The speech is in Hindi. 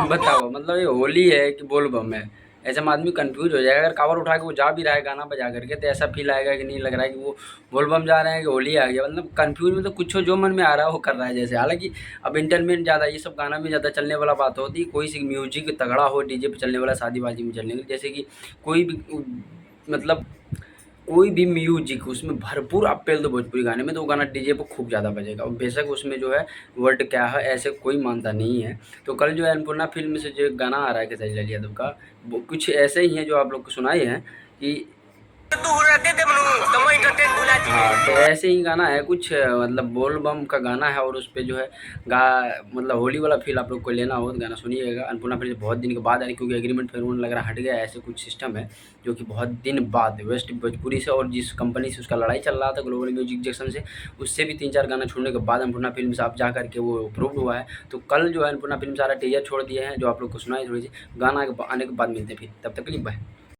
बताओ मतलब ये होली है कि बोल बम है? ऐसे में आदमी कंफ्यूज हो जाएगा। अगर कांवड़ उठा के वो जा भी रहा है गाना बजा करके तो ऐसा फील आएगा कि नहीं, लग रहा है कि वो बोल बम जा रहे हैं कि होली आ गया। मतलब कंफ्यूज में तो कुछ जो मन में आ रहा है वो कर रहा है जैसे। हालांकि अब इंटरनेट ज़्यादा, ये सब गाना भी ज़्यादा चलने वाला बात होती है। कोई सी म्यूजिक तगड़ा हो डीजे पे चलने वाला, शादी बाजी में चलने वाला, जैसे कि कोई भी मतलब कोई भी म्यूजिक उसमें भरपूर आप पेल दो भोजपुरी गाने में तो वो गाना डीजे पे खूब ज़्यादा बजेगा। और बेशक उसमें जो है वर्ड क्या है ऐसे कोई मानता नहीं है। तो कल जो है अन्नपूर्णा फ़िल्म से जो गाना आ रहा है खेसारी लाल यादव का, वो कुछ ऐसे ही है जो आप लोग को सुनाए हैं कि हाँ, तो ऐसे ही गाना है कुछ, मतलब बोल बम का गाना है। और उस पे जो है गा मतलब होली वाला फ़ील आप लोग को लेना हो तो गाना सुनिएगा। अन्नपूर्णा फ़िल्म बहुत दिन के बाद आ रही, क्योंकि एग्रीमेंट फिर उन्होंने लग रहा हट गया है, ऐसे कुछ सिस्टम है जो कि बहुत दिन बाद वेस्ट भोजपुरी से और जिस कंपनी से उसका लड़ाई चल रहा था ग्लोबल म्यूजिक जंक्शन से, उससे भी 3-4 गाना छोड़ने के बाद अन्नपूर्णा फ़िल्म से अब जा कर के वो अप्रूव्ड हुआ है। तो कल जो है अन्नपूर्णा फ़िल्म सारा टीज़र छोड़ दिए हैं जो आप लोग को सुनाए थोड़ी सी। गाना आने के बाद मिलते हैं फिर, तब तक के लिए बाय।